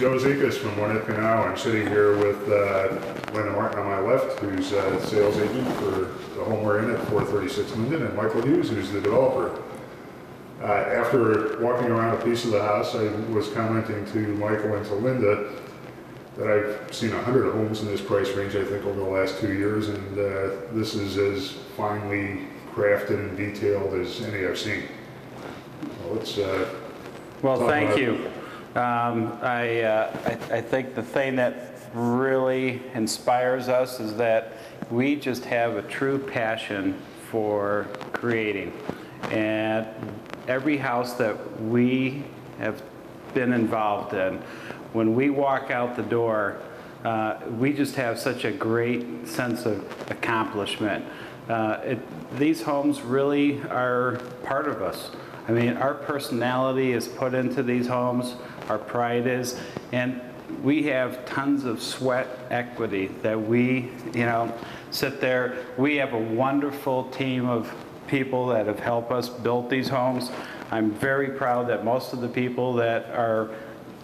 Joe Zekas from Winnetka now. I'm sitting here with Linda Martin on my left, who's a sales agent for the home we're in at 436 Linden, and Michael Hughes, who's the developer. After walking around a piece of the house, I was commenting to Michael and to Linda that I've seen 100 homes in this price range, I think, over the last 2 years, and this is as finely crafted and detailed as any I've seen. So let's well, thank you. I think the thing that really inspires us is that we just have a true passion for creating. And every house that we have been involved in, when we walk out the door, we just have such a great sense of accomplishment. These homes really are part of us. I mean, our personality is put into these homes, our pride is, and we have tons of sweat equity that we, sit there. We have a wonderful team of people that have helped us build these homes. I'm very proud that most of the people that are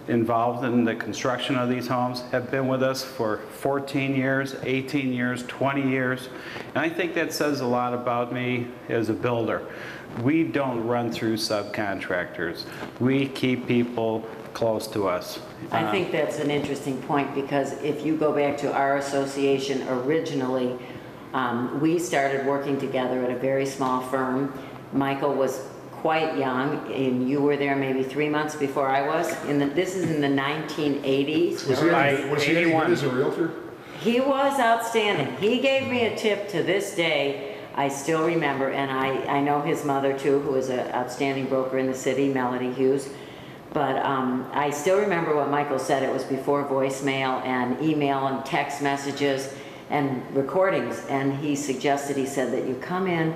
involved in the construction of these homes have been with us for 14 years, 18 years, 20 years. And I think that says a lot about me as a builder. We don't run through subcontractors. We keep people close to us. I think that's an interesting point, because if you go back to our association originally, we started working together at a very small firm. Michael was quite young, and you were there maybe 3 months before I was. This is in the 1980s. Was he any good as a realtor? He was outstanding. He gave me a tip to this day. I still remember, and I know his mother too, who is an outstanding broker in the city, Melody Hughes. But I still remember what Michael said. It was before voicemail and email and text messages and recordings. And he said that you come in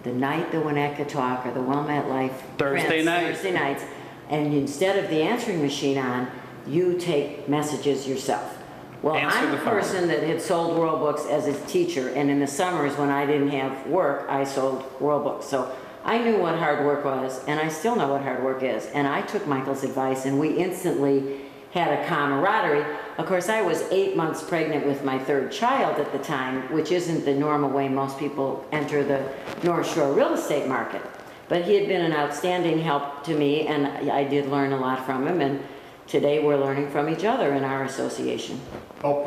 the night the Winnetka Talk or the Wilmette Life Thursday nights, and instead of the answering machine on, you take messages yourself. Well, I'm a person that had sold world books as a teacher, and in the summers when I didn't have work, I sold world books. So I knew what hard work was, and I still know what hard work is. And I took Michael's advice, and we instantly had a camaraderie. Of course, I was 8 months pregnant with my third child at the time, which isn't the normal way most people enter the North Shore real estate market. But he had been an outstanding help to me, and I did learn a lot from him. And today we're learning from each other in our association. Help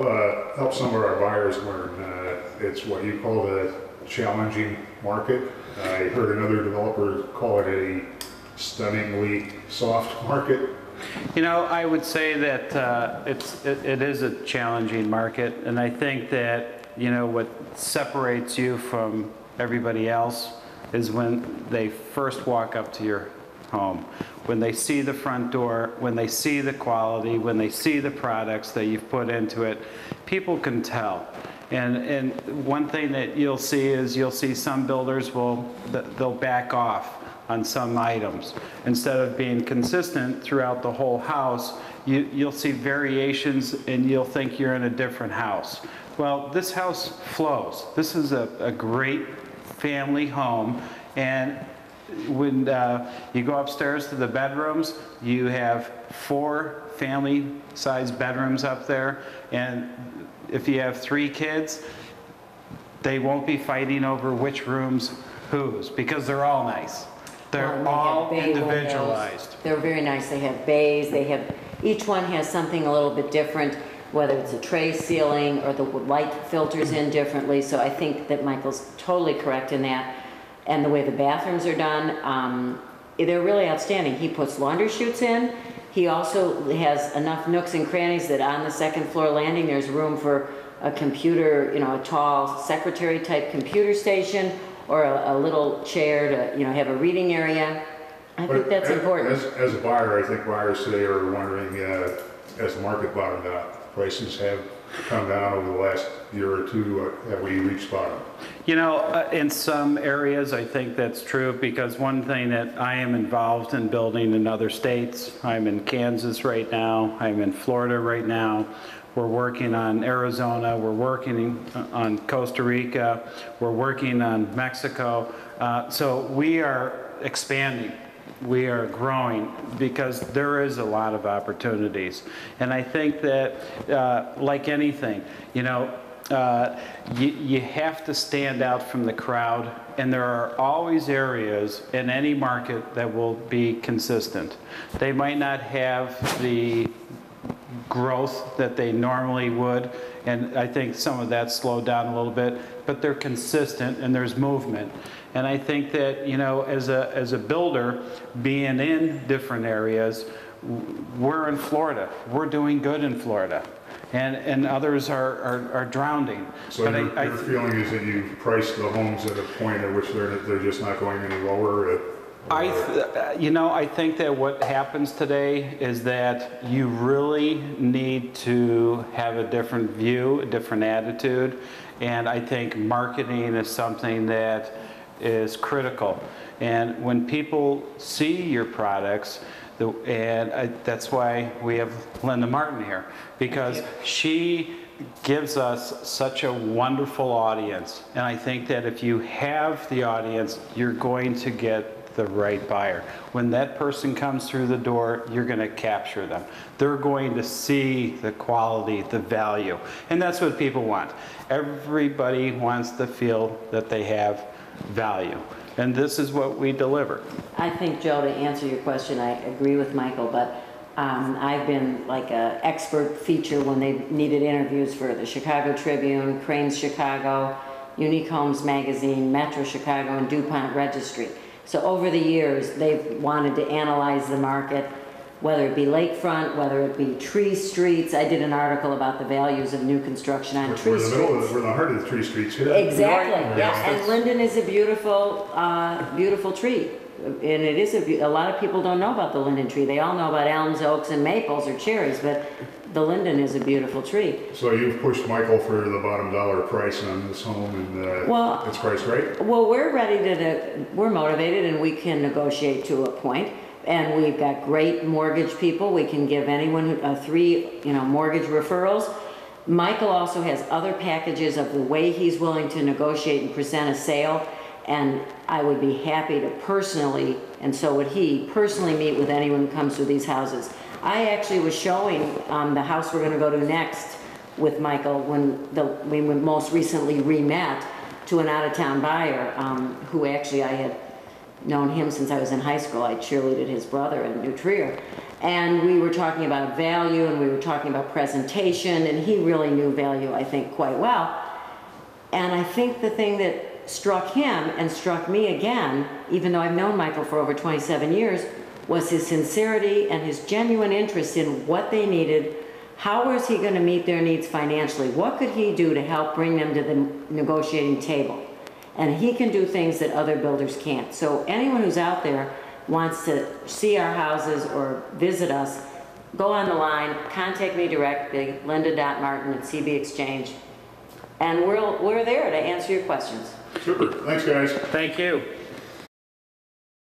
some of our buyers learn. It's what you call the challenging market. I heard another developer call it a stunningly soft market. I would say that it is a challenging market, and I think that what separates you from everybody else is when they first walk up to your home, when they see the front door, when they see the quality, when they see the products that you've put into it. People can tell. And one thing that you'll see some builders they'll back off on some items. Instead of being consistent throughout the whole house, you'll see variations and you'll think you're in a different house. Well, this house flows. This is a great family home, and when you go upstairs to the bedrooms, you have 4 family-sized bedrooms up there, and if you have 3 kids, they won't be fighting over which room's whose, because they're all nice. They're all individualized. They're very nice. They have bays. Each one has something a little bit different, whether it's a tray ceiling or the light filters in differently. So I think that Michael's totally correct in that. And the way the bathrooms are done, they're really outstanding. He puts laundry chutes in. He also has enough nooks and crannies that on the second floor landing there's room for a computer, a tall secretary type computer station, or a little chair to have a reading area. I think that's important. As a buyer, I think buyers today are wondering, as the market bottomed out, prices have come down over the last year or two. Have we reached bottom? In some areas I think that's true, because one thing that I am involved in building in other states. I'm in Kansas right now. I'm in Florida right now. We're working on Arizona. We're working on Costa Rica. We're working on Mexico. So we are expanding. we are growing because there is a lot of opportunities. And I think that, like anything, you know, you have to stand out from the crowd, and there are always areas in any market that will be consistent. They might not have the growth that they normally would, and I think some of that slowed down a little bit, but they're consistent and there's movement. And I think that, you know, as a builder, being in different areas, we're in Florida. We're doing good in Florida. And others are drowning. So your feeling is that you've priced the homes at a point at which they're just not going any lower? You know, I think that what happens today is that you really need to have a different view, a different attitude, and I think marketing is something that is critical. And when people see your products, that's why we have Linda Martin here, because she gives us such a wonderful audience. And I think that if you have the audience, you're going to get the right buyer. When that person comes through the door, you're going to capture them. They're going to see the quality, the value. And that's what people want. Everybody wants to feel that they have value. And this is what we deliver. I think, Joe, to answer your question, I agree with Michael, but I've been like an expert feature when they needed interviews for the Chicago Tribune, Crane's Chicago, Unique Homes Magazine, Metro Chicago, and DuPont Registry. So over the years, they've wanted to analyze the market, whether it be lakefront, whether it be tree streets. I did an article about the values of new construction on tree streets. We're in the heart of the tree streets here. Exactly, yeah. And linden is a beautiful, beautiful tree. And it is a lot of people don't know about the linden tree. They all know about elms, oaks, and maples or cherries, but the linden is a beautiful tree. So you've pushed Michael for the bottom dollar price on this home, and it's priced right? Well, we're ready we're motivated, and we can negotiate to a point. And we've got great mortgage people. We can give anyone 3, mortgage referrals. Michael also has other packages of the way he's willing to negotiate and present a sale. And I would be happy to personally, and so would he, personally meet with anyone who comes to these houses. I actually was showing the house we're going to go to next with Michael when we most recently re-met to an out-of-town buyer who actually I had known him since I was in high school. I cheerleaded his brother in New Trier. And we were talking about value, and we were talking about presentation, and he really knew value, I think, quite well. And I think the thing that struck him and struck me again, even though I've known Michael for over 27 years, was his sincerity and his genuine interest in what they needed. How was he going to meet their needs financially? What could he do to help bring them to the negotiating table? And he can do things that other builders can't. So anyone who's out there wants to see our houses or visit us, go on the line, contact me directly, linda.martin@CB Exchange, and we're there to answer your questions. Super. Thanks, guys. Thank you.